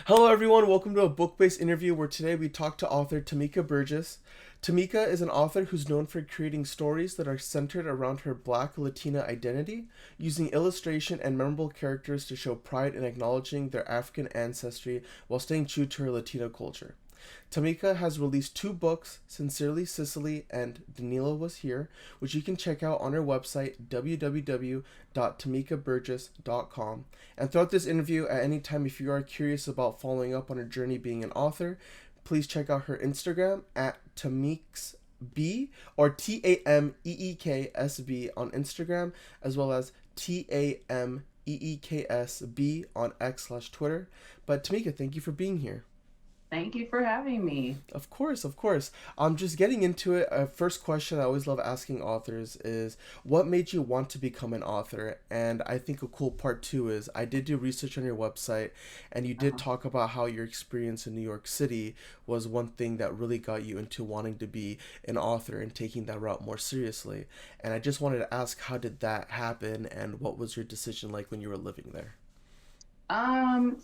Hello, everyone. Welcome to a book-based interview where today we talk to author Tamika Burgess. Tamika is an author who's known for creating stories that are centered around her Black Latina identity, using illustration and memorable characters to show pride in acknowledging their African ancestry while staying true to her Latino culture. Tamika has released two books, Sincerely Sicily and Danilo Was Here, which you can check out on her website, www.tamikaburgess.com. And throughout this interview, at any time, if you are curious about following up on her journey being an author, please check out her Instagram at Tameeksb or TAMEEKSB on Instagram, as well as TAMEEKSB on X/Twitter. But Tamika, thank you for being here. Thank you for having me. Of course, of course. Just getting into it. First question I always love asking authors is, what made you want to become an author? And I think a cool part too is I did do research on your website, and you did Uh-huh. talk about how your experience in New York City was one thing that really got you into wanting to be an author and taking that route more seriously. And I just wanted to ask, how did that happen, and what was your decision like when you were living there?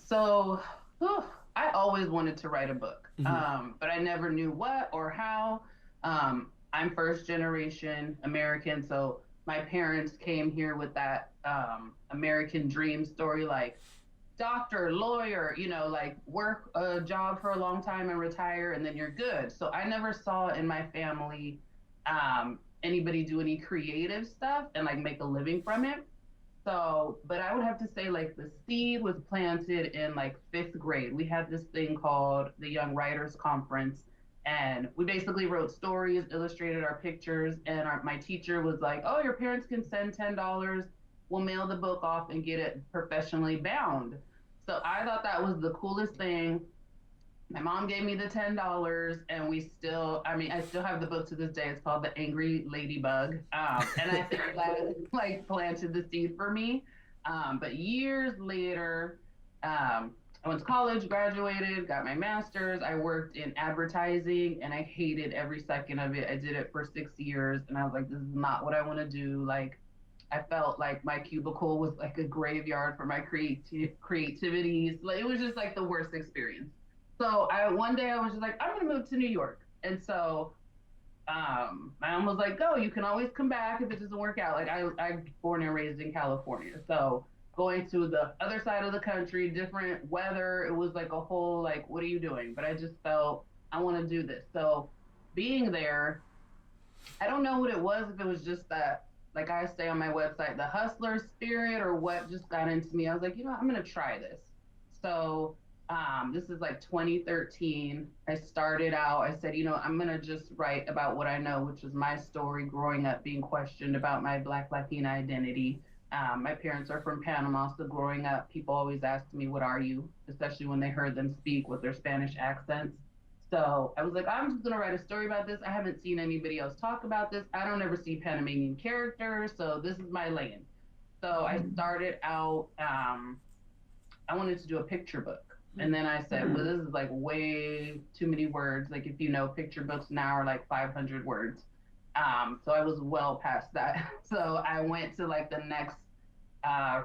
So whew, I always wanted to write a book, Mm-hmm. but I never knew what or how. I'm first generation American, so my parents came here with that American dream story, like doctor, lawyer, like work a job for a long time and retire, and then you're good. So I never saw in my family anybody do any creative stuff and like make a living from it. So, but I would have to say, like, the seed was planted in like fifth grade. We had this thing called the Young Writers Conference, and we basically wrote stories, illustrated our pictures, and my teacher was like, "Oh, your parents can send $10. We'll mail the book off and get it professionally bound." So I thought that was the coolest thing. My mom gave me the $10, and I still have the book to this day. It's called The Angry Ladybug. And I think that like planted the seed for me. But years later, I went to college, graduated, got my master's. I worked in advertising, and I hated every second of it. I did it for 6 years, and I was like, this is not what I want to do. Like, I felt like my cubicle was like a graveyard for my creativities. Like, it was just like the worst experience. So I one day I was just like, I'm gonna move to New York. And so my mom was like, go, you can always come back if it doesn't work out. Like I born and raised in California. So going to the other side of the country, different weather, it was like a whole like, what are you doing? But I just felt I want to do this. So being there, I don't know what it was, if it was just that, like I say on my website, the hustler spirit or what just got into me. I was like, I'm going to try this. So this is like 2013. I started out, I said, I'm going to just write about what I know, which was my story growing up being questioned about my Black Latina identity. My parents are from Panama, so growing up, people always asked me, what are you? Especially when they heard them speak with their Spanish accents. So I was like, I'm just gonna write a story about this. I haven't seen anybody else talk about this. I don't ever see Panamanian characters, so this is my lane. So I started out. I wanted to do a picture book, and then I said, well, this is like way too many words. Like if you know, picture books now are like 500 words. So I was well past that. So I went to like the next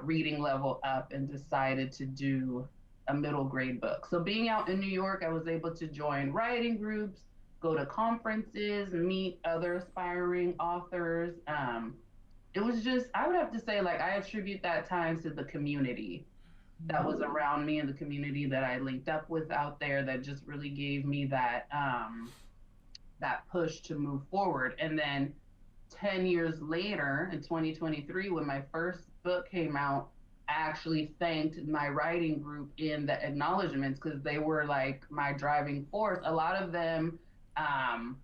reading level up and decided to do a middle grade book. So being out in New York, I was able to join writing groups, go to conferences, meet other aspiring authors. It was just, I would have to say, like, I attribute that time to the community that was around me and the community that I linked up with out there that just really gave me that push to move forward. And then 10 years later in 2023, when my first book came out, I actually thanked my writing group in the acknowledgments because they were like my driving force. A lot of them, um,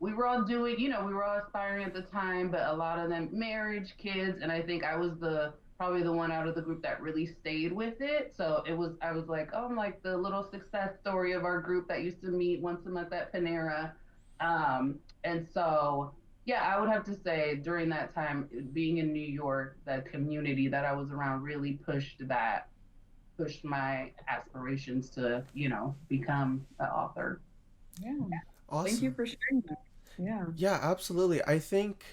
we were all doing, we were all aspiring at the time, but a lot of them marriage, kids, and I think I was the probably the one out of the group that really stayed with it. So I was like, oh, I'm like the little success story of our group that used to meet once a month at Panera. And so, yeah, I would have to say during that time, being in New York, the community that I was around really pushed my aspirations to, become an author. Yeah. Thank you Awesome. for sharing that. Yeah. Yeah, absolutely. I think,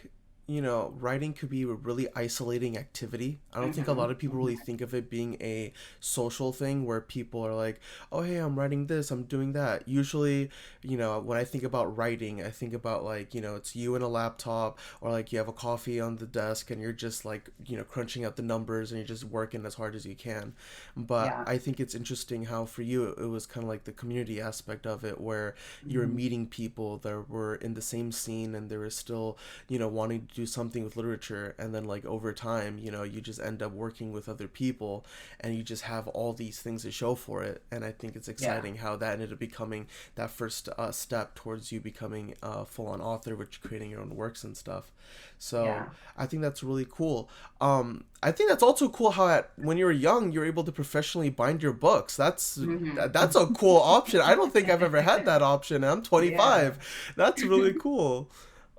writing could be a really isolating activity. I don't think a Mm-hmm. lot of people really think of it being a social thing where people are like, oh, hey, I'm writing this, I'm doing that. Usually, when I think about writing, I think about like, it's you and a laptop, or like you have a coffee on the desk and you're just like, crunching out the numbers and you're just working as hard as you can. But Yeah. I think it's interesting how for you it was kind of like the community aspect of it where you were Mm-hmm. meeting people that were in the same scene and they were still wanting to do something with literature, and then like over time, you just end up working with other people and you just have all these things to show for it. And I think it's Yeah. exciting how that ended up becoming that first step towards you becoming a full-on author, which creating your own works and stuff. So Yeah. I think that's really cool. I think that's also cool how when you were young you're able to professionally bind your books. Mm-hmm. That's a cool option. I don't think I've ever had that option. I'm Yeah. 25. That's really cool.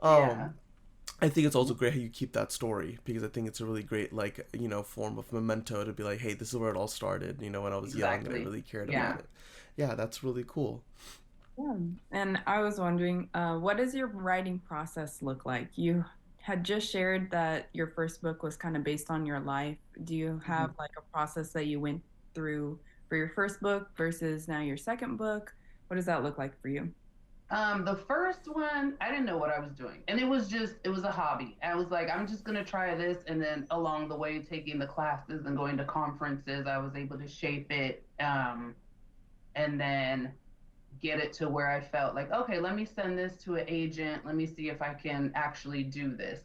Yeah. um I think it's also great how you keep that story, because I think it's a really great like form of memento to be like, hey, this is where it all started. When I was young and I Exactly. really cared about Yeah. it. Yeah, that's really cool. Yeah. And I was wondering, what does your writing process look like? You had just shared that your first book was kind of based on your life. Do you have Mhm. like a process that you went through for your first book versus now your second book? What does that look like for you? The first one, I didn't know what I was doing. And it was a hobby. I was like, I'm just gonna try this. And then along the way, taking the classes and going to conferences, I was able to shape it. And then get it to where I felt like, okay, let me send this to an agent. Let me see if I can actually do this.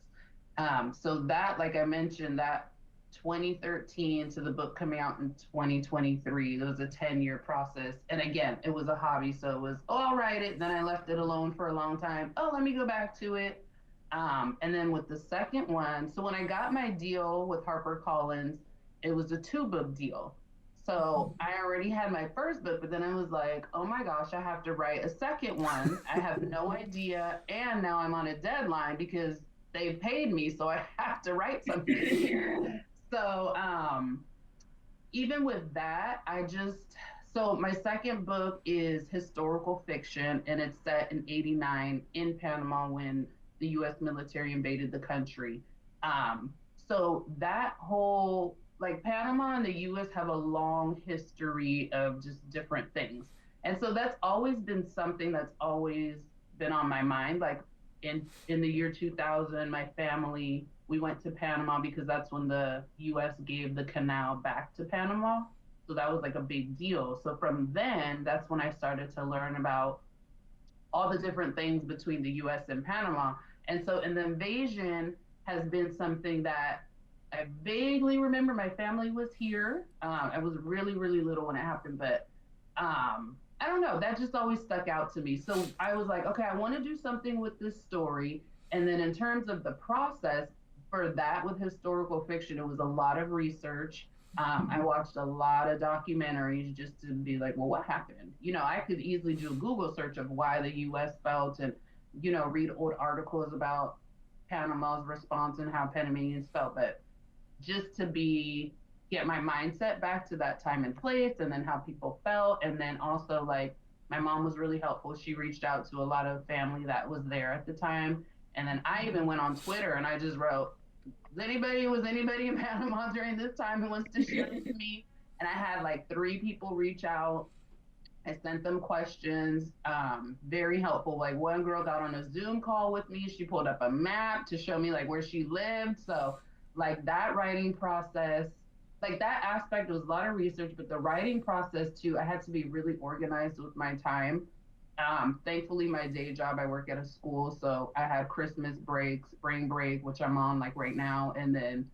So that, like I mentioned, that 2013 to the book coming out in 2023, it was a 10-year process. And again, it was a hobby. So it was, oh, I'll write it. Then I left it alone for a long time. Oh, let me go back to it. And then with the second one, so when I got my deal with HarperCollins, it was a two-book deal. So I already had my first book, but then I was like, oh my gosh, I have to write a second one. I have no idea. And now I'm on a deadline because they've paid me, so I have to write something. So even with that, so my second book is historical fiction, and it's set in 89 in Panama when the US military invaded the country. So that whole, like, Panama and the US have a long history of just different things. And so that's always been something that's always been on my mind. Like in the year 2000, my family, we went to Panama because that's when the US gave the canal back to Panama. So that was like a big deal. So from then, that's when I started to learn about all the different things between the US and Panama. And so, and the invasion has been something that I vaguely remember. My family was here. I was really, really little when it happened, but I don't know. That just always stuck out to me. So I was like, okay, I want to do something with this story. And then in terms of the process for that with historical fiction, it was a lot of research. I watched a lot of documentaries just to be like, well, what happened? I could easily do a Google search of why the US felt and, read old articles about Panama's response and how Panamanians felt. But just to get my mindset back to that time and place and then how people felt. And then also, like, my mom was really helpful. She reached out to a lot of family that was there at the time. And then I even went on Twitter and I just wrote, was anybody in Panama during this time who wants to share with me? And I had like 3 people reach out. I sent them questions, very helpful. Like, one girl got on a Zoom call with me. She pulled up a map to show me like where she lived. So like that writing process, like that aspect was a lot of research, but the writing process too, I had to be really organized with my time. Thankfully, my day job, I work at a school, so I had Christmas break, spring break, which I'm on like right now, and then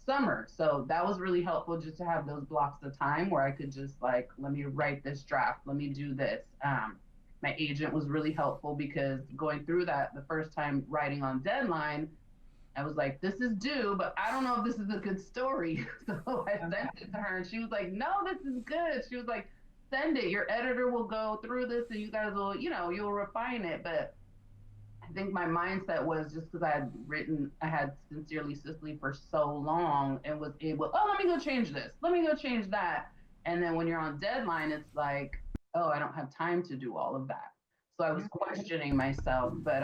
summer. So that was really helpful just to have those blocks of time where I could just like, let me write this draft, let me do this. My agent was really helpful because going through that the first time writing on deadline, I was like, this is due, but I don't know if this is a good story. So I sent it to her and she was like, no, this is good. She was like, send it. Your editor will go through this and you guys will, you'll refine it. But I think my mindset was just because I had Sincerely Sicily for so long and was able, oh, let me go change this. Let me go change that. And then when you're on deadline, it's like, oh, I don't have time to do all of that. So I was questioning myself. But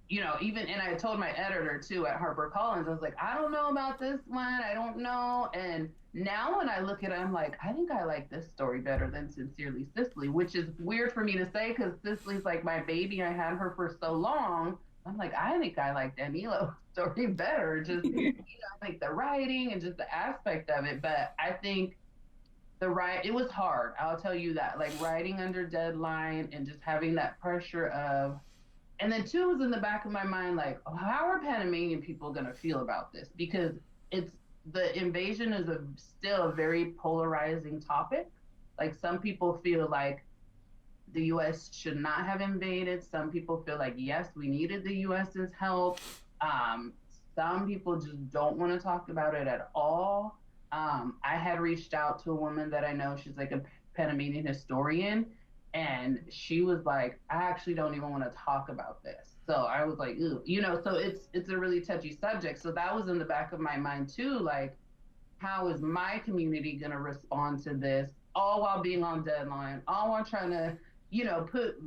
even, and I told my editor too at HarperCollins, I was like, I don't know about this one. I don't know. And now when I look at it, I'm like, I think I like this story better than Sincerely Cicely, which is weird for me to say because Cicely's like my baby. I had her for so long. I'm like, I think I like Danilo's story better. Just, I think the writing and just the aspect of it. But I think it was hard. I'll tell you that. Like writing under deadline and just having that pressure of, and then two was in the back of my mind, like, oh, how are Panamanian people going to feel about this? Because it's the invasion is still a very polarizing topic. Like some people feel like the U.S. should not have invaded. Some people feel like yes, we needed the U.S.'s help. Um, some people just don't want to talk about it at all. I had reached out to a woman that I know. She's like a Panamanian historian, and she was like, I actually don't even want to talk about this. So I was like, ooh, so it's a really touchy subject. So that was in the back of my mind too, like, how is my community gonna respond to this? All while being on deadline, all while trying to,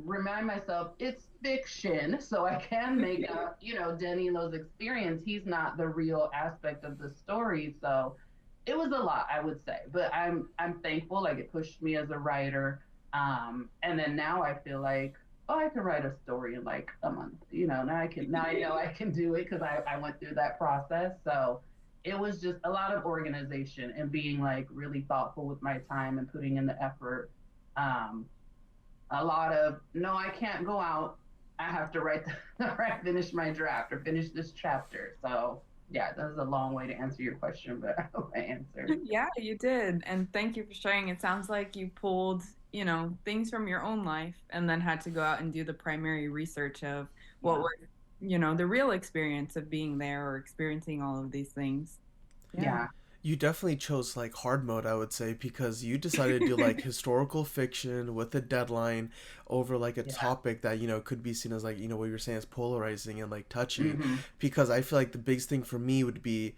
remind myself it's fiction, so I can make up, Danilo's experience. He's not the real aspect of the story. So it was a lot, I would say. But I'm thankful, like it pushed me as a writer. And then now I feel like, oh, I can write a story in like a month. Now I know I can do it because I went through that process. So it was just a lot of organization and being like really thoughtful with my time and putting in the effort. Um, a lot of no, I can't go out. I have to finish my draft or finish this chapter. So yeah, that was a long way to answer your question, but I hope I answered. Yeah, you did. And thank you for sharing. It sounds like you pulled, things from your own life and then had to go out and do the primary research of what Yeah. was, the real experience of being there or experiencing all of these things. Yeah. Yeah. You definitely chose like hard mode, I would say, because you decided to do like historical fiction with a deadline over like a Yeah. topic that, could be seen as like, what you're saying is polarizing and like touchy. Hmm. Because I feel like the biggest thing for me would be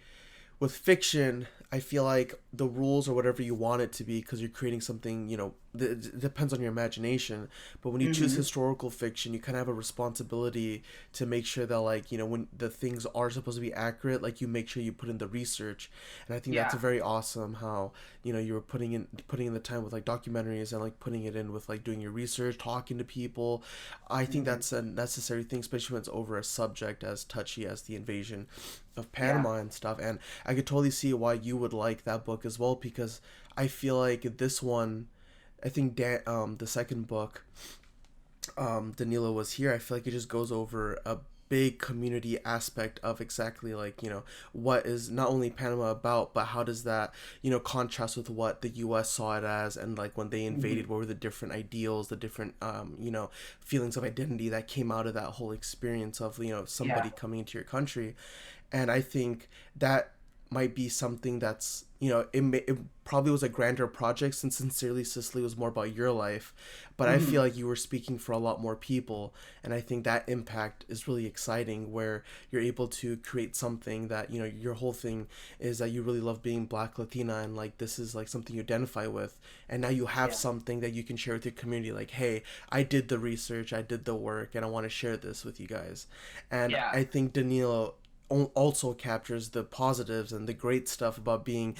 with fiction, I feel like the rules or whatever you want it to be, because you're creating something, it depends on your imagination. But when you choose Hmm. historical fiction, you kind of have a responsibility to make sure that, like, when the things are supposed to be accurate, like, you make sure you put in the research. And I think that's Yeah. a very awesome how, you were putting in the time with like documentaries and like putting it in with like doing your research, talking to people. I think Hmm. that's a necessary thing, especially when it's over a subject as touchy as the invasion of Yeah. Panama and stuff. And I could totally see why you would like that book as well, because I feel like this one, I think the second book, Danilo was here. I feel like it just goes over a big community aspect of exactly like what is not only Panama about, but how does that contrast with what the U.S. saw it as, and like when they Hmm. invaded, what were the different ideals, the different feelings of identity that came out of that whole experience of Yeah. somebody coming into your country. And I think that might be something that's it probably was a grander project, since Sincerely Cicely was more about your life, but I feel Hmm. like you were speaking for a lot more people. And I think that impact is really exciting, where you're able to create something that your whole thing is that you really love being Black Latina, and like this is like something you identify with, and now you have Yeah. something that you can share with your community, like, hey, I did the research, I did the work, and I want to share this with you guys. And Yeah. I think Danilo also captures the positives and the great stuff about being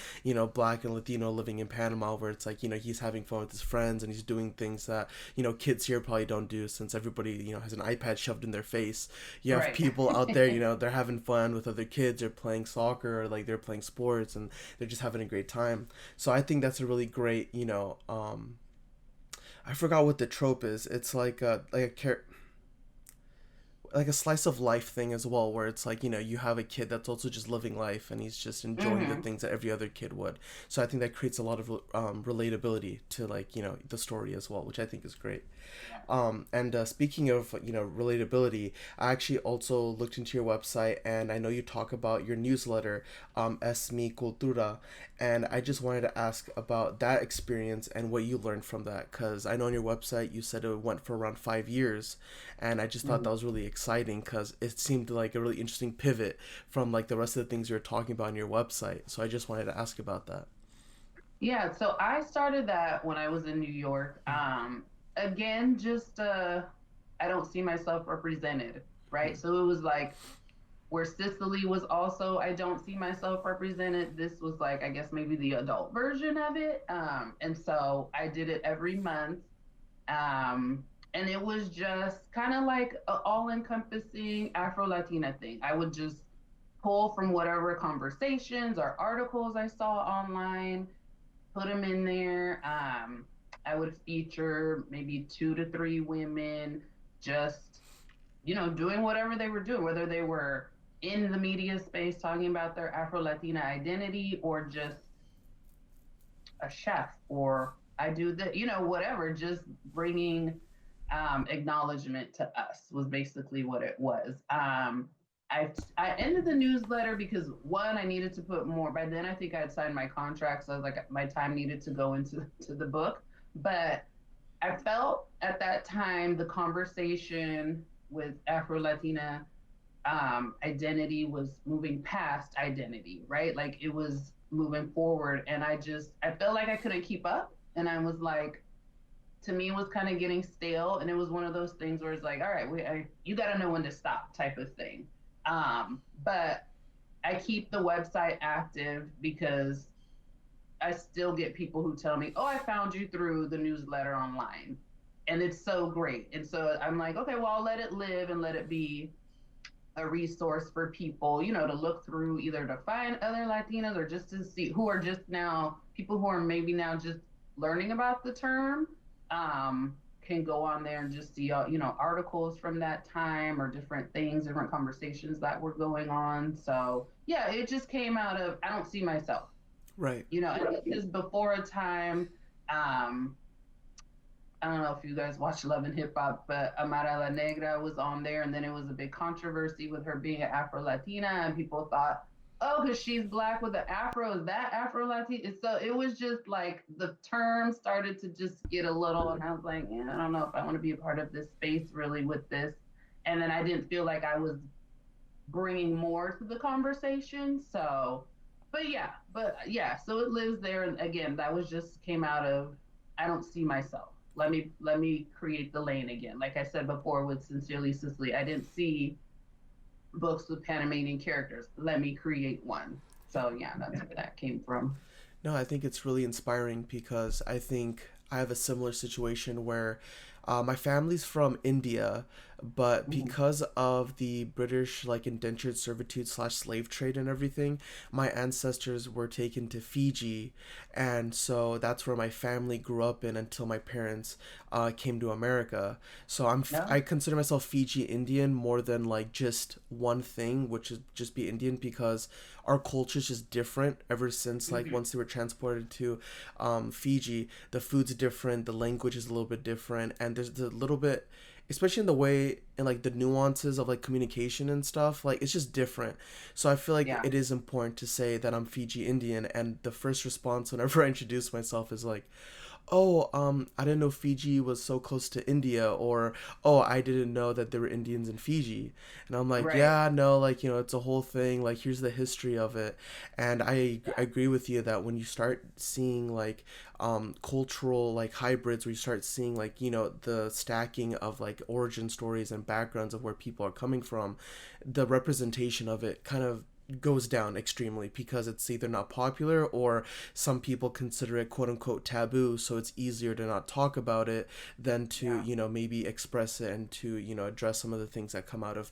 Black and Latino living in Panama, where it's like he's having fun with his friends and he's doing things that kids here probably don't do, since everybody has an iPad shoved in their face. You have Right. people out there, they're having fun with other kids, they're playing soccer, or like they're playing sports, and they're just having a great time. So I think that's a really great, I forgot what the trope is. It's like a slice of life thing as well, where it's like you have a kid that's also just living life, and he's just enjoying the Hmm. things that every other kid would. So I think that creates a lot of relatability to like the story as well, which I think is great. Yeah. And speaking of relatability, I actually also looked into your website, and I know you talk about your newsletter, Es Mi Cultura, and I just wanted to ask about that experience and what you learned from that, because I know on your website you said it went for around 5 years, and I just thought that Hmm. was really exciting because it seemed like a really interesting pivot from like the rest of the things you were talking about on your website. So I just wanted to ask about that. Yeah, so I started that when I was in New York. Again, just I don't see myself represented, right? So it was like where Sicily was also, I don't see myself represented. This was like, I guess maybe the adult version of it. And so I did it every month. Um, and it was just kind of like an all encompassing Afro Latina thing. I would just pull from whatever conversations or articles I saw online, put them in there. I would feature maybe 2 to 3 women just, doing whatever they were doing, whether they were in the media space talking about their Afro Latina identity or just a chef or I do the, whatever, just bringing acknowledgement to us was basically what it was. I ended the newsletter because one, I needed to put more. By then, I think I had signed my contract, so I was like, my time needed to go into the book. But I felt at that time the conversation with Afro Latina identity was moving past identity, right? Like it was moving forward, and I felt like I couldn't keep up, and I was like, to me, it was kind of getting stale, and it was one of those things where it's like, all right, you got to know when to stop, type of thing. But I keep the website active because I still get people who tell me, "Oh, I found you through the newsletter online." And it's so great. And so I'm like, okay, well, I'll let it live and let it be a resource for people, to look through either to find other Latinas or just to see who are just now people who are maybe now just learning about the term. Can go on there and just see, articles from that time or different things, different conversations that were going on. So yeah, it just came out of, I don't see myself, Right. because before a time, um, I don't know if you guys watch Love and Hip Hop, but Amara La Negra was on there, and then it was a big controversy with her being an Afro Latina, and people thought, oh, because she's black with an Afro, is that Afro Latina? So it was just like the term started to just get a little, and I was like, yeah, I don't know if I want to be a part of this space really with this. And then I didn't feel like I was bringing more to the conversation. So, but yeah, so it lives there. And again, that was just came out of, I don't see myself. Let me create the lane again. Like I said before with Sincerely Sicily, I didn't see books with Panamanian characters. Let me create one. So yeah, that's where that came from. No, I think it's really inspiring because I think I have a similar situation where my family's from India, but Mm-hmm. because of the British like indentured servitude slash slave trade and everything, my ancestors were taken to Fiji, and so that's where my family grew up in until my parents came to America. So Yeah. I consider myself Fiji Indian more than like just one thing, which is just be Indian because our culture is just different ever since like Mm-hmm. once they were transported to Fiji. The food's different, the language is a little bit different, and there's a little bit, especially in the way and like the nuances of like communication and stuff, like it's just different. So I feel like Yeah. it is important to say that I'm Fiji Indian, and the first response whenever I introduce myself is like, oh, I didn't know Fiji was so close to India, or oh, I didn't know that there were Indians in Fiji. And I'm like, Right. yeah, no, like, it's a whole thing. Like, here's the history of it. And I Yeah. agree with you that when you start seeing like cultural like hybrids, where you start seeing like, the stacking of like origin stories and backgrounds of where people are coming from, the representation of it kind of goes down extremely because it's either not popular or some people consider it quote unquote taboo, so it's easier to not talk about it than to, Yeah. maybe express it and to, address some of the things that come out of,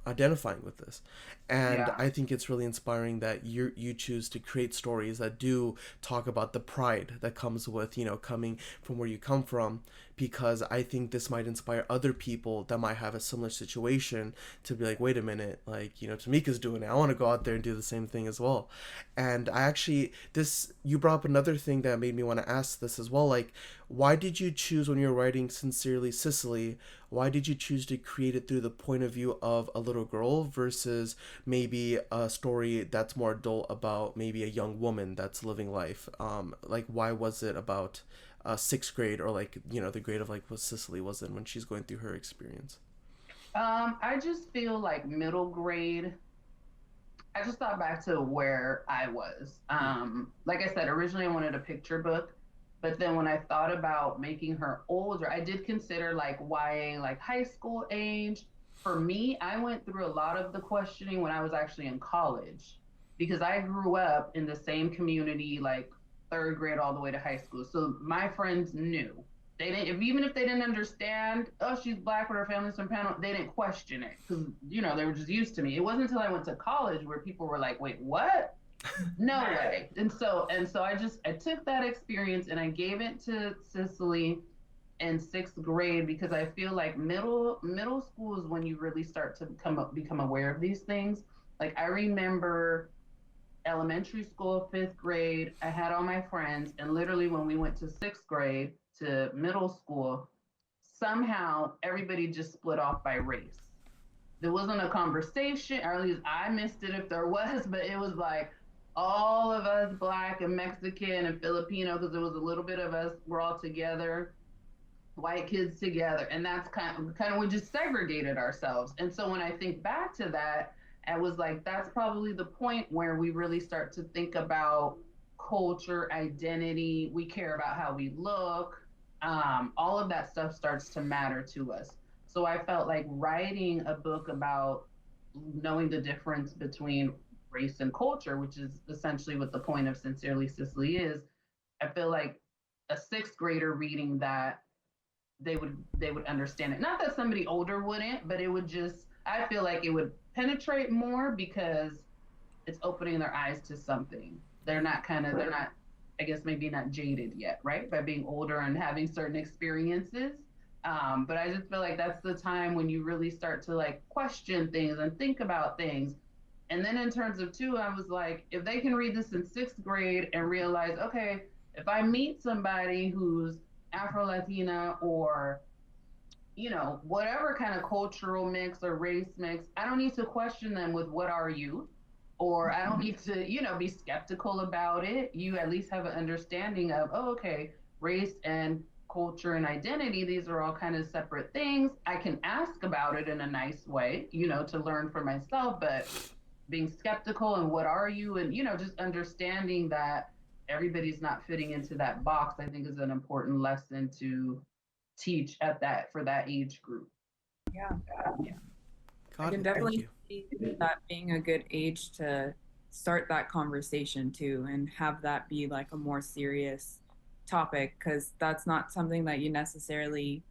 identifying with this. And Yeah. I think it's really inspiring that you choose to create stories that do talk about the pride that comes with, coming from where you come from, because I think this might inspire other people that might have a similar situation to be like, wait a minute, like, Tamika's doing it. I want to go out there and do the same thing as well. And I actually, you brought up another thing that made me want to ask this as well. Like, why did you choose, when you were writing Sincerely Sicily, why did you choose to create it through the point of view of a little girl versus maybe a story that's more adult about maybe a young woman that's living life? Like, why was it about sixth grade, or like, the grade of like what Sicily was in when she's going through her experience? I just feel like middle grade. I just thought back to where I was. Like I said, originally I wanted a picture book, but then when I thought about making her older, I did consider like YA, like high school age for me, I went through a lot of the questioning when I was actually in college because I grew up in the same community, like third grade all the way to high school. So my friends knew. They didn't, if, even if they didn't understand, oh, she's Black with her family's from Panama, they didn't question it because, they were just used to me. It wasn't until I went to college where people were like, wait, what? No way. And so I took that experience and I gave it to Cicely in sixth grade because I feel like middle school is when you really start to become aware of these things. Like I remember elementary school, fifth grade, I had all my friends, and literally when we went to sixth grade to middle school, somehow everybody just split off by race. There wasn't a conversation, or at least I missed it if there was, but it was like all of us Black and Mexican and Filipino, because there was a little bit of us, we're all together, white kids together, and that's kind of we just segregated ourselves. And so when I think back to that, I was like, that's probably the point where we really start to think about culture, identity. We care about how we look. All of that stuff starts to matter to us. So I felt like writing a book about knowing the difference between race and culture, which is essentially what the point of Sincerely Cicely is. I feel like a sixth grader reading that, they would understand it. Not that somebody older wouldn't, but it would just, I feel like it would penetrate more because it's opening their eyes to something. They're not, I guess maybe not jaded yet, right? By being older and having certain experiences. But I just feel like that's the time when you really start to like question things and think about things. And then in terms of two, I was like, if they can read this in sixth grade and realize, okay, if I meet somebody who's Afro Latina or whatever kind of cultural mix or race mix, I don't need to question them with what are you? Or I don't need to, be skeptical about it. You at least have an understanding of, oh, okay, race and culture and identity, these are all kind of separate things. I can ask about it in a nice way, to learn for myself, but being skeptical and what are you? And, just understanding that everybody's not fitting into that box, I think is an important lesson to teach for that age group. Yeah. I Got can it. Thank definitely you. see that being a good age to start that conversation too and have that be like a more serious topic because that's not something that you necessarily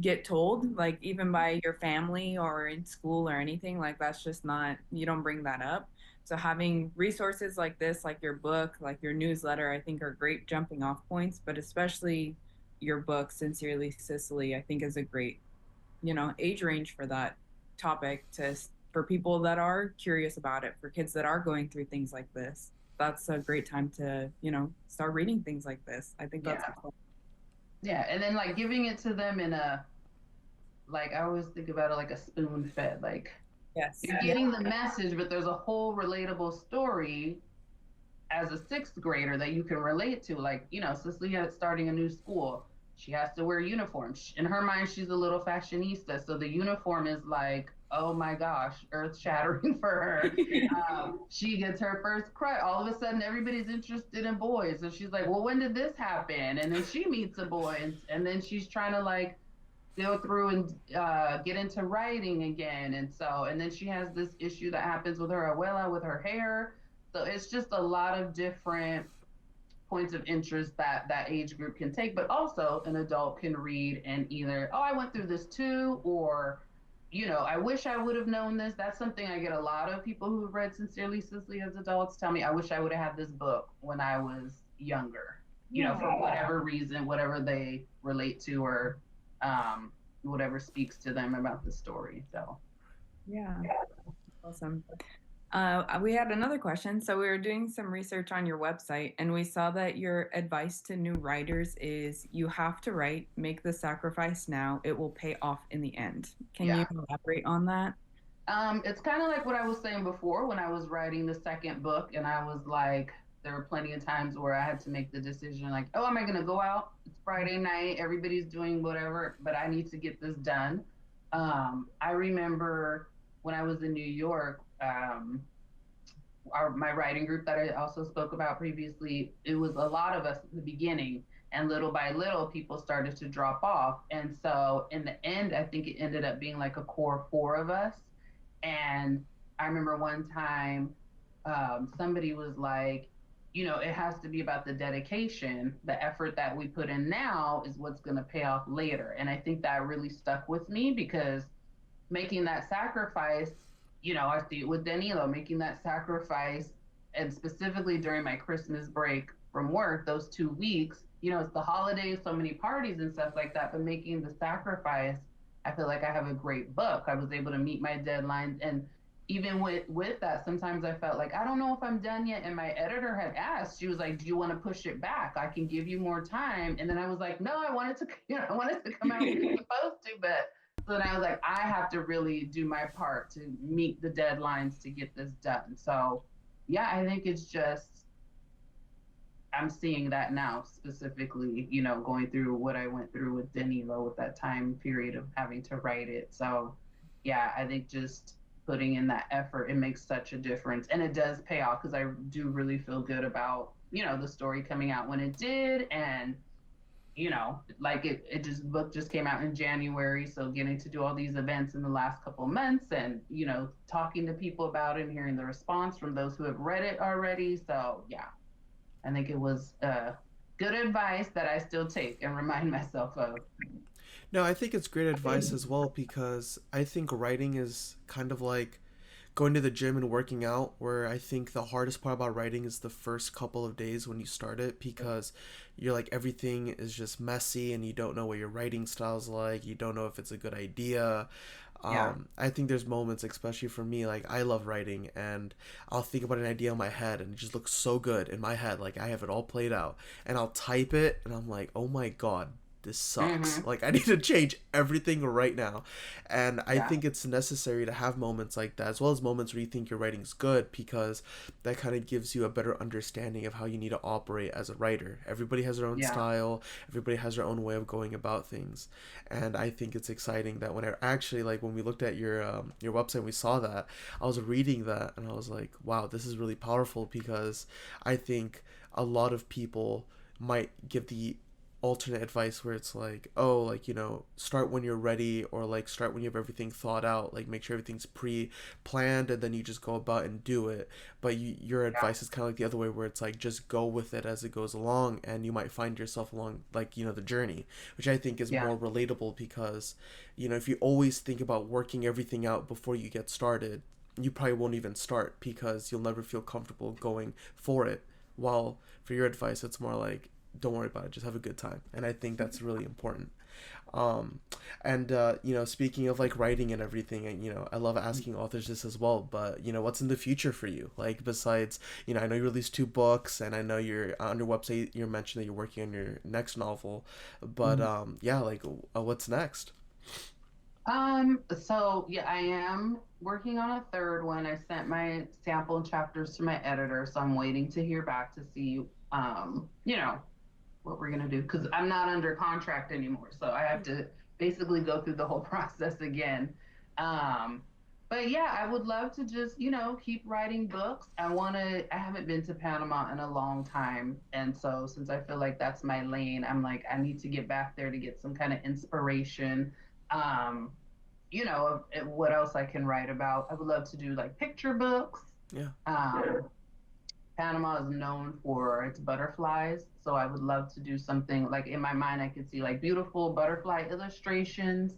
get told, like even by your family or in school or anything. Like that's just not, you don't bring that up. So having resources like this, like your book, like your newsletter, I think are great jumping off points, but especially your book, Sincerely Cicely, I think is a great, age range for that topic for people that are curious about it, for kids that are going through things like this. That's a great time to, start reading things like this. I think that's Yeah. Yeah. And then like giving it to them in a, like I always think about it like a spoon fed, like yes. you're getting the message, but there's a whole relatable story as a sixth grader that you can relate to. Like, Cicely is starting a new school. She has to wear uniforms. In her mind, she's a little fashionista. So the uniform is like, oh my gosh, earth shattering for her. She gets her first crush. All of a sudden, everybody's interested in boys. So she's like, well, when did this happen? And then she meets a boy. And then she's trying to like go through and get into writing again. And then she has this issue that happens with her abuela with her hair. So it's just a lot of different points of interest that that age group can take, but also an adult can read and either, oh, I went through this too, or, I wish I would have known this. That's something I get a lot of people who've read Sincerely Cicely as adults tell me, I wish I would have had this book when I was younger, for whatever reason, whatever they relate to or whatever speaks to them about the story. So, Yeah. Awesome. We had another question. So we were doing some research on your website and we saw that your advice to new writers is you have to write, make the sacrifice now. It will pay off in the end. Can you elaborate on that? It's kind of like what I was saying before when I was writing the second book, and I was like, there were plenty of times where I had to make the decision, like, oh, am I going to go out? It's Friday night, everybody's doing whatever, but I need to get this done. I remember when I was in New York, my writing group that I also spoke about previously, it was a lot of us in the beginning. And little by little, people started to drop off. And so in the end, I think it ended up being like a core four of us. And I remember one time somebody was like, it has to be about the dedication. The effort that we put in now is what's going to pay off later. And I think that really stuck with me because making that sacrifice, I see it with Danilo making that sacrifice, and specifically during my Christmas break from work, those 2 weeks, it's the holidays, so many parties and stuff like that, but making the sacrifice, I feel like I have a great book. I was able to meet my deadlines. And even with that, sometimes I felt like I don't know if I'm done yet. And my editor had asked, she was like, "Do you want to push it back? I can give you more time." And then I was like, "No, I wanted to, I wanted to come out when you're supposed to." But so then I was like, I have to really do my part to meet the deadlines to get this done. So yeah, I think it's just I'm seeing that now specifically, going through what I went through with Danilo with that time period of having to write it. So yeah, I think just putting in that effort, it makes such a difference. And it does pay off because I do really feel good about, the story coming out when it did. And, like it just book just came out in January. So getting to do all these events in the last couple of months and, talking to people about it and hearing the response from those who have read it already. So yeah, I think it was good advice that I still take and remind myself of. No, I think it's great advice as well because I think writing is kind of like going to the gym and working out, where I think the hardest part about writing is the first couple of days when you start it because you're like everything is just messy and you don't know what your writing style's like, you don't know if it's a good idea. Yeah. I think there's moments, especially for me, like I love writing and I'll think about an idea in my head and it just looks so good in my head, like I have it all played out, and I'll type it and I'm like, oh my god, this sucks. Mm-hmm. Like I need to change everything right now. And I Yeah. think it's necessary to have moments like that, as well as moments where you think your writing's good, because that kind of gives you a better understanding of how you need to operate as a writer. Everybody has their own Yeah. style, everybody has their own way of going about things. And I think it's exciting that when I actually, like when we looked at your website, we saw that, I was reading that and I was like, wow, this is really powerful, because I think a lot of people might give the alternate advice where it's like, oh, like, start when you're ready, or like start when you have everything thought out, like make sure everything's pre-planned and then you just go about and do it. But your Yeah. advice is kind of like the other way, where it's like just go with it as it goes along, and you might find yourself along, like, the journey, which I think is Yeah. more relatable, because if you always think about working everything out before you get started, you probably won't even start because you'll never feel comfortable going for it. While for your advice, it's more like, don't worry about it, just have a good time. And I think that's really important. um and speaking of like writing and everything, and I love asking authors this as well, but what's in the future for you, like besides, I know you released 2 books, and I know you're on your website, you mentioned that you're working on your next novel, but yeah, like what's next? So yeah, I am working on a third one. I sent my sample chapters to my editor, so I'm waiting to hear back to see, what we're gonna do because I'm not under contract anymore. So I have to basically go through the whole process again. Um, but yeah, I would love to just, keep writing books. I haven't been to Panama in a long time. And so since I feel like that's my lane, I'm like, I need to get back there to get some kind of inspiration. Um, of what else I can write about. I would love to do like picture books. Yeah. Um, Panama is known for its butterflies. So I would love to do something like in my mind, I could see like beautiful butterfly illustrations.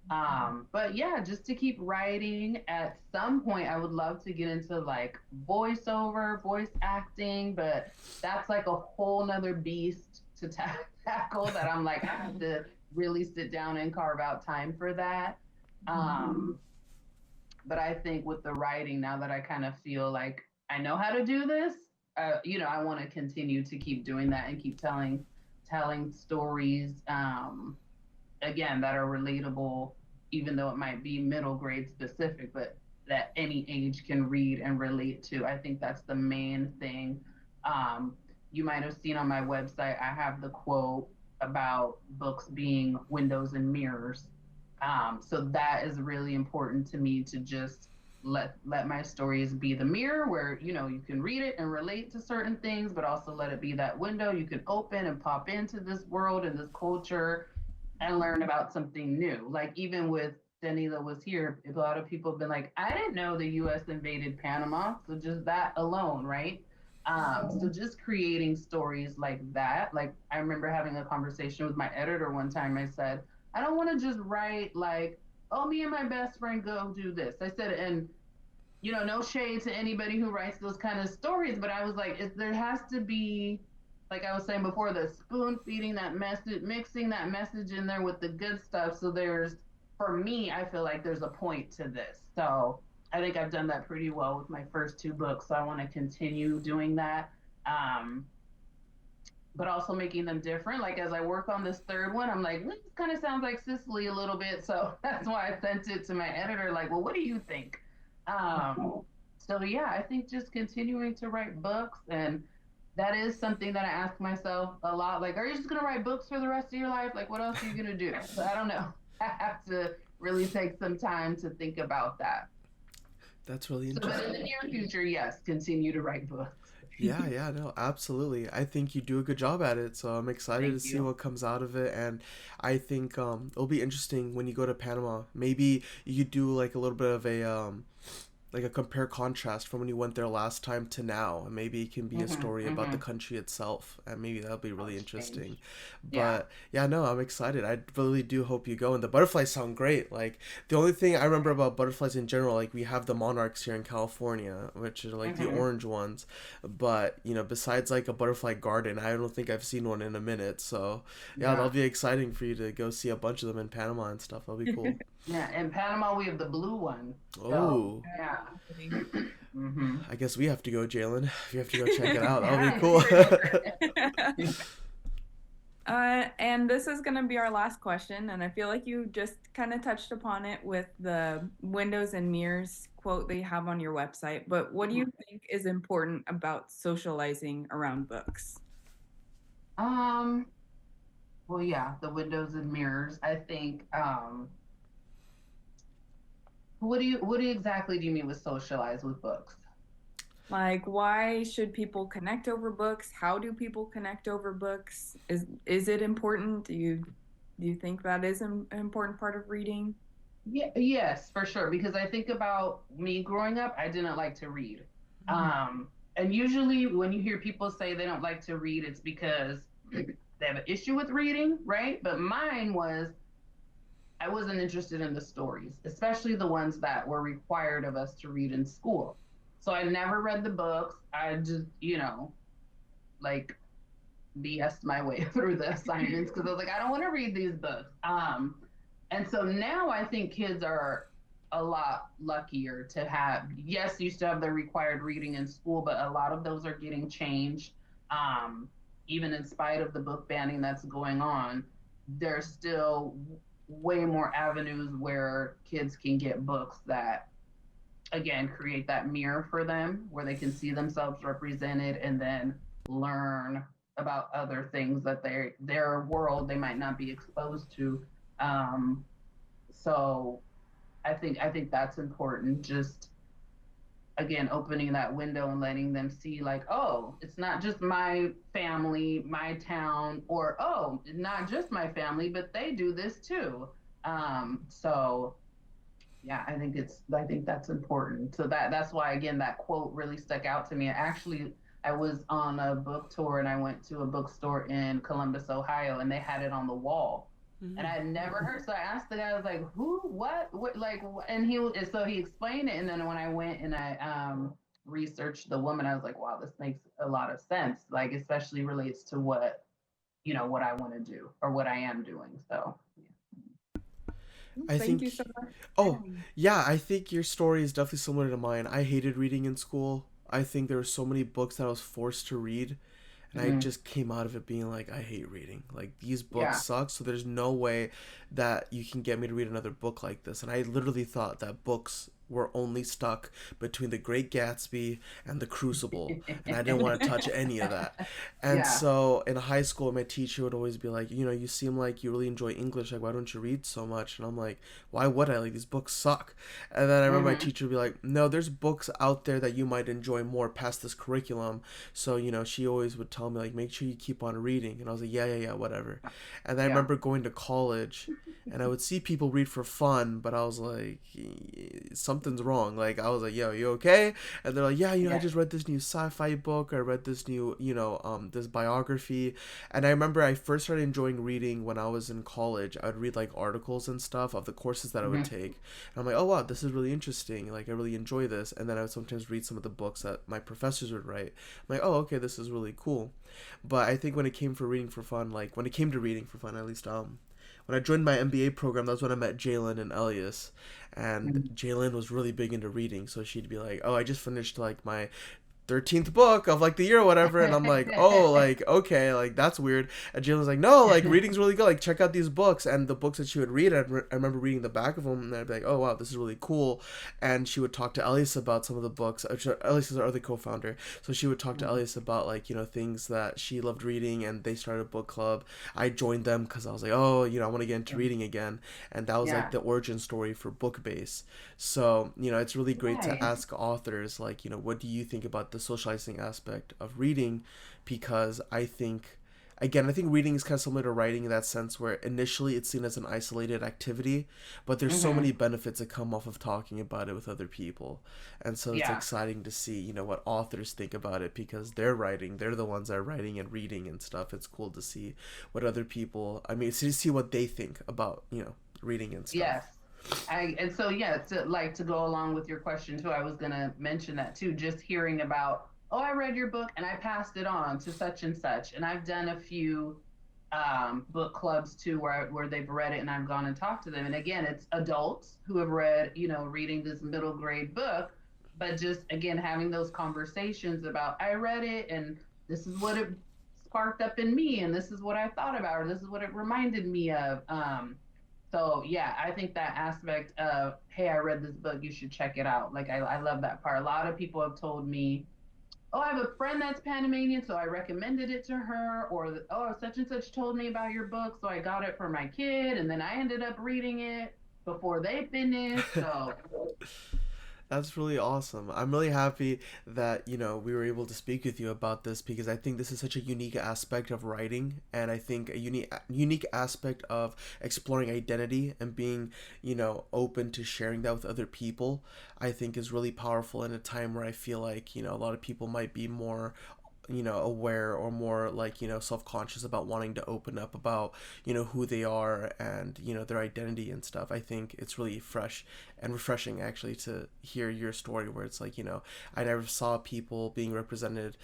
But yeah, just to keep writing. At some point, I would love to get into like voiceover, voice acting, but that's like a whole nother beast to tackle that I'm like, I have to really sit down and carve out time for that. Um, but I think with the writing, now that I kind of feel like I know how to do this, I want to continue to keep doing that and keep telling stories, again, that are relatable, even though it might be middle grade specific, but that any age can read and relate to. I think that's the main thing. Um, you might have seen on my website, I have the quote about books being windows and mirrors. So that is really important to me to just let my stories be the mirror where you can read it and relate to certain things, but also let it be that window you can open and pop into this world and this culture and learn about something new. Like even with Danilo was here, a lot of people have been like, I didn't know the U.S. invaded Panama, so just that alone, right? So just creating stories like that. Like I remember having a conversation with my editor one time. I said, I don't want to just write like, oh, me and my best friend go do this. I said, and no shade to anybody who writes those kind of stories, but I was like, there has to be, like I was saying before, the spoon feeding that message, mixing that message in there with the good stuff. So for me, I feel like there's a point to this. So I think I've done that pretty well with my first two books. So I want to continue doing that. Um, but also making them different. Like as I work on this third one, I'm like, this kind of sounds like Sicily a little bit. So that's why I sent it to my editor. Like, well, what do you think? So yeah, I think just continuing to write books, and that is something that I ask myself a lot. Like, are you just gonna write books for the rest of your life? Like, what else are you gonna do? So I don't know. I have to really take some time to think about that. That's really So, but in interesting. the near future, yes, continue to write books. Yeah, yeah, no, absolutely. I think you do a good job at it, so I'm excited to Thank see you. what comes out of it. And I think it'll be interesting when you go to Panama. Maybe you could do like a little bit of a like a compare contrast from when you went there last time to now, and maybe it can be a Mm-hmm, story about the mm-hmm. country itself, and maybe that'll be really What's interesting. changed? Yeah. But yeah, no, I'm excited. I really do hope you go. And the butterflies sound great. Like the only thing I remember about butterflies in general, like we have the monarchs here in California, which are like the Mm-hmm. orange ones, but besides like a butterfly garden, I don't think I've seen one in a minute. So yeah, that'll Yeah. be exciting for you to go see a bunch of them in Panama and stuff. That'll be cool. Yeah. In Panama, we have the blue one. So Oh, yeah. Kidding. Mm-hmm. I guess we have to go, Jalen. We have to go check it out. That'll Yeah, be I'm cool. coming over. And this is going to be our last question. And I feel like you just kind of touched upon it with the windows and mirrors quote that you have on your website. But what do you think is important about socializing around books? Um, well, yeah, the windows and mirrors. I think, what exactly do you mean with socialize with books? Like, why should people connect over books? How do people connect over books? Is it important? Do you think that is an important part of reading? Yeah, yes, for sure. Because I think about me growing up, I didn't like to read. Mhm. And usually when you hear people say they don't like to read, it's because they have an issue with reading, right? But mine was I wasn't interested in the stories, especially the ones that were required of us to read in school. So I never read the books. I just, like BS my way through the assignments because I was like, I don't want to read these books. And so now I think kids are a lot luckier to have, yes, you still have the required reading in school, but a lot of those are getting changed. Um, Even in spite of the book banning that's going on, there's still way more avenues where kids can get books that again create that mirror for them where they can see themselves represented and then learn about other things that their world they might not be exposed to. So I think that's important, just again opening that window and letting them see like, oh, it's not just my family, my town, or oh, not just my family but they do this too. So yeah, I think that's important. So that's why again that quote really stuck out to me. Actually, I was on a book tour and I went to a bookstore in Columbus, Ohio, and they had it on the wall. And I had never heard. So I asked the guy, I was like, "Who? What? Like?" And he explained it. And then when I went and I researched the woman, I was like, "Wow, this makes a lot of sense. Like, especially relates to what I want to do or what I am doing." So I Thank you think so much for Oh, sharing. yeah, I think your story is definitely similar to mine. I hated reading in school. I think there were so many books that I was forced to read, and I mhm, just came out of it being like, I hate reading. Like, these books yeah, suck, so there's no way that you can get me to read another book like this. And I literally thought that books were only stuck between The Great Gatsby and The Crucible, and I didn't want to touch any of that. And Yeah. so in high school, my teacher would always be like, you know, you seem like you really enjoy English. Like, why don't you read so much? And I'm like, why would I? Like, these books suck. And then I remember my Hmm. teacher would be like, no, there's books out there that you might enjoy more past this curriculum. So, you know, she always would tell me, like, make sure you keep on reading. And I was like, yeah, whatever. And then I Yeah. remember going to college and I would see people read for fun, but I was like, something's wrong. Like, I was like, yo, you okay? And they're like, yeah, you know, I Yeah. just read this new sci-fi book. I read this new, this biography. And I remember I first started enjoying reading when I was in college. I would read like articles and stuff of the courses that I would Hmm. take. And I'm like, oh wow, this is really interesting. Like, I really enjoy this. And then I would sometimes read some of the books that my professors would write. I'm like, oh, okay, this is really cool. But I think when it came for reading for fun, like when it came to reading for fun, at least, when I joined my MBA program, that's when I met Jalen and Elias, and Jalen was really big into reading. So she'd be like, "Oh, I just finished like my 13th book of like the year or whatever," and I'm like, oh, like, okay, like that's weird. And Jalen was like, no, like reading's really good, like check out these books. And the books that she would read, I remember reading the back of them, and I'd be like, oh wow, this is really cool. And she would talk to Elias about some of the books. Elias is our other co-founder, so she would talk to Elias about like, you know, things that she loved reading, and they started a book club. I joined them because I was like, oh, you know, I want to get into reading again. And that was like Yeah. the origin story for BookBase. So, you know, it's really great to Nice. ask authors, like, you know, what do you think about the socializing aspect of reading? Because I think, again, I think reading is kind of similar to writing in that sense where initially it's seen as an isolated activity, but there's so Hmm. many benefits that come off of talking about it with other people. And so it's Yeah. exciting to see, you know, what authors think about it because they're writing, they're the ones that are writing and reading and stuff. It's cool to see what other people, I mean, to see what they think about, you know, reading and stuff. Yes. And so yeah, to go along with your question too, I was gonna mention that too. Just hearing about, oh, I read your book and I passed it on to such and such, and I've done a few book clubs too where they've read it and I've gone and talked to them. And again, it's adults who have read, you know, reading this middle grade book, but just again having those conversations about I read it and this is what it sparked up in me and this is what I thought about or this is what it reminded me of. So yeah, I think that aspect of, hey, I read this book, you should check it out. Like I love that part. A lot of people have told me, oh, I have a friend that's Panamanian, so I recommended it to her, or oh, such and such told me about your book, so I got it for my kid, and then I ended up reading it before they finished. So That's really awesome. I'm really happy that, you know, we were able to speak with you about this because I think this is such a unique aspect of writing and I think a unique aspect of exploring identity and being, you know, open to sharing that with other people. I think is really powerful in a time where I feel like, you know, a lot of people might be more, you know, aware or more like, you know, self-conscious about wanting to open up about, you know, who they are and, you know, their identity and stuff. I think it's really fresh and refreshing actually to hear your story where it's like, you know, I never saw people being represented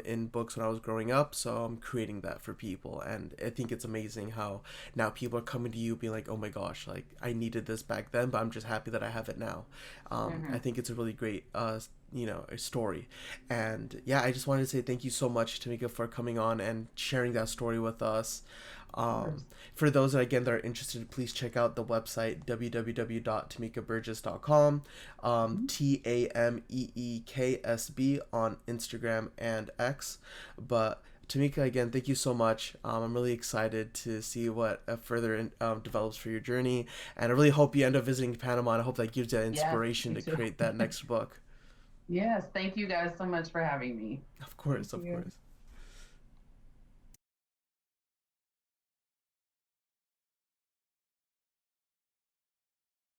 in books when I was growing up, so I'm creating that for people. And I think it's amazing how now people are coming to you being like, oh my gosh, like I needed this back then, but I'm just happy that I have it now. I mhm. think it's a really great you know, a story. And yeah, I just wanted to say thank you so much, Tamika, for coming on and sharing that story with us. Of course. For those that again that are interested, please check out the website www.tameekaburgess.com, Mhm. TAMEEKSB on Instagram and X. But Tamika, again, thank you so much. I'm really excited to see what further develops for your journey, and I really hope you end up visiting Panama. And I hope that gives you that Yes, inspiration me to too. create that next book. Yes, thank you guys so much for having me. Of course, Thank of you. course.